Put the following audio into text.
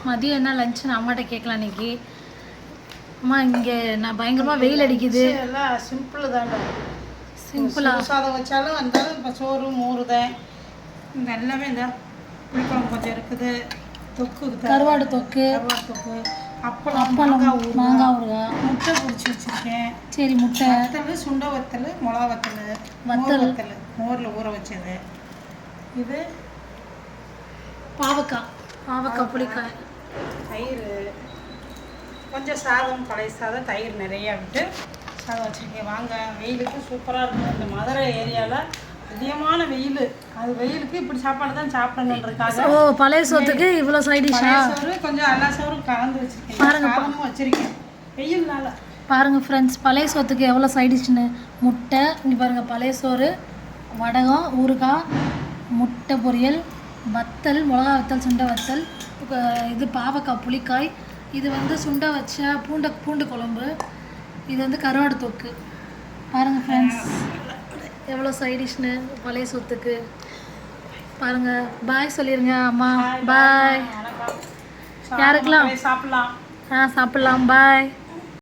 மதியம் என்ன லஞ்சுன்னு அம்மாட்ட கேட்கலாம் இன்னைக்கு. அம்மா இங்கே நான் பயங்கரமாக வெயில் அடிக்குது. எல்லாம் சிம்பிள் தான்டா. சிம்பிளாக சாதம் வச்சாலும் வந்தாலும் இப்போ சோறு மோறு தான். இந்த எல்லாமே இந்த புளிக்குழம்பு கொஞ்சம் இருக்குது, தொக்கு கருவாடு தொக்கு, அப்பளம், மாங்காய் ஊறுகாய், முட்டை பொரிச்சு வச்சுருக்கேன். சரி, முட்டை வத்தல், சுண்டை வத்தல், மிளகா வத்தல், மோரில் ஊற வச்சது. இது பாவக்காய் புளிக்காய், தயிர், கொஞ்சம் சாதம், பழைய சாதம், தயிர் நிறையா விட்டு சாதம் வச்சுருக்கேன். வாங்க, வெயிலுக்கு சூப்பராக இருக்கும். இந்த மதுரை ஏரியாவில் அதிகமான வெயில். அது வெயிலுக்கு இப்படி சாப்பாடு தான் சாப்பிடணுன்றதுக்காக. ஓ, பழைய சோத்துக்கு இவ்வளோ சைடிஷா? சோறு கொஞ்சம் எல்லா சோறும் கலந்து வச்சுருக்கேன். பாருங்க, வச்சுருக்கேன் வெயில்னால. பாருங்கள் ஃப்ரெண்ட்ஸ், பழைய சோத்துக்கு எவ்வளோ சைடிஷ்னு. முட்டை, இங்கே பாருங்கள், பழைய சோறு, வடகம், ஊறுகாய், முட்டை பொரியல், வத்தல், மிளகா வத்தல், சுண்டை வத்தல், இது பாவக்காய் புளிக்காய், இது வந்து சுண்டை வச்ச பூண்டு குழம்பு, இது வந்து கருவாடு தொக்கு. பாருங்கள் ஃப்ரெண்ட்ஸ், எவ்வளோ சைடிஷ்னு பழைய சொத்துக்கு. பாருங்கள், பாய் சொல்லிடுங்க அம்மா. பாய். யாருக்கெல்லாம் சாப்பிட்லாம். சாப்பிட்லாம். பாய்.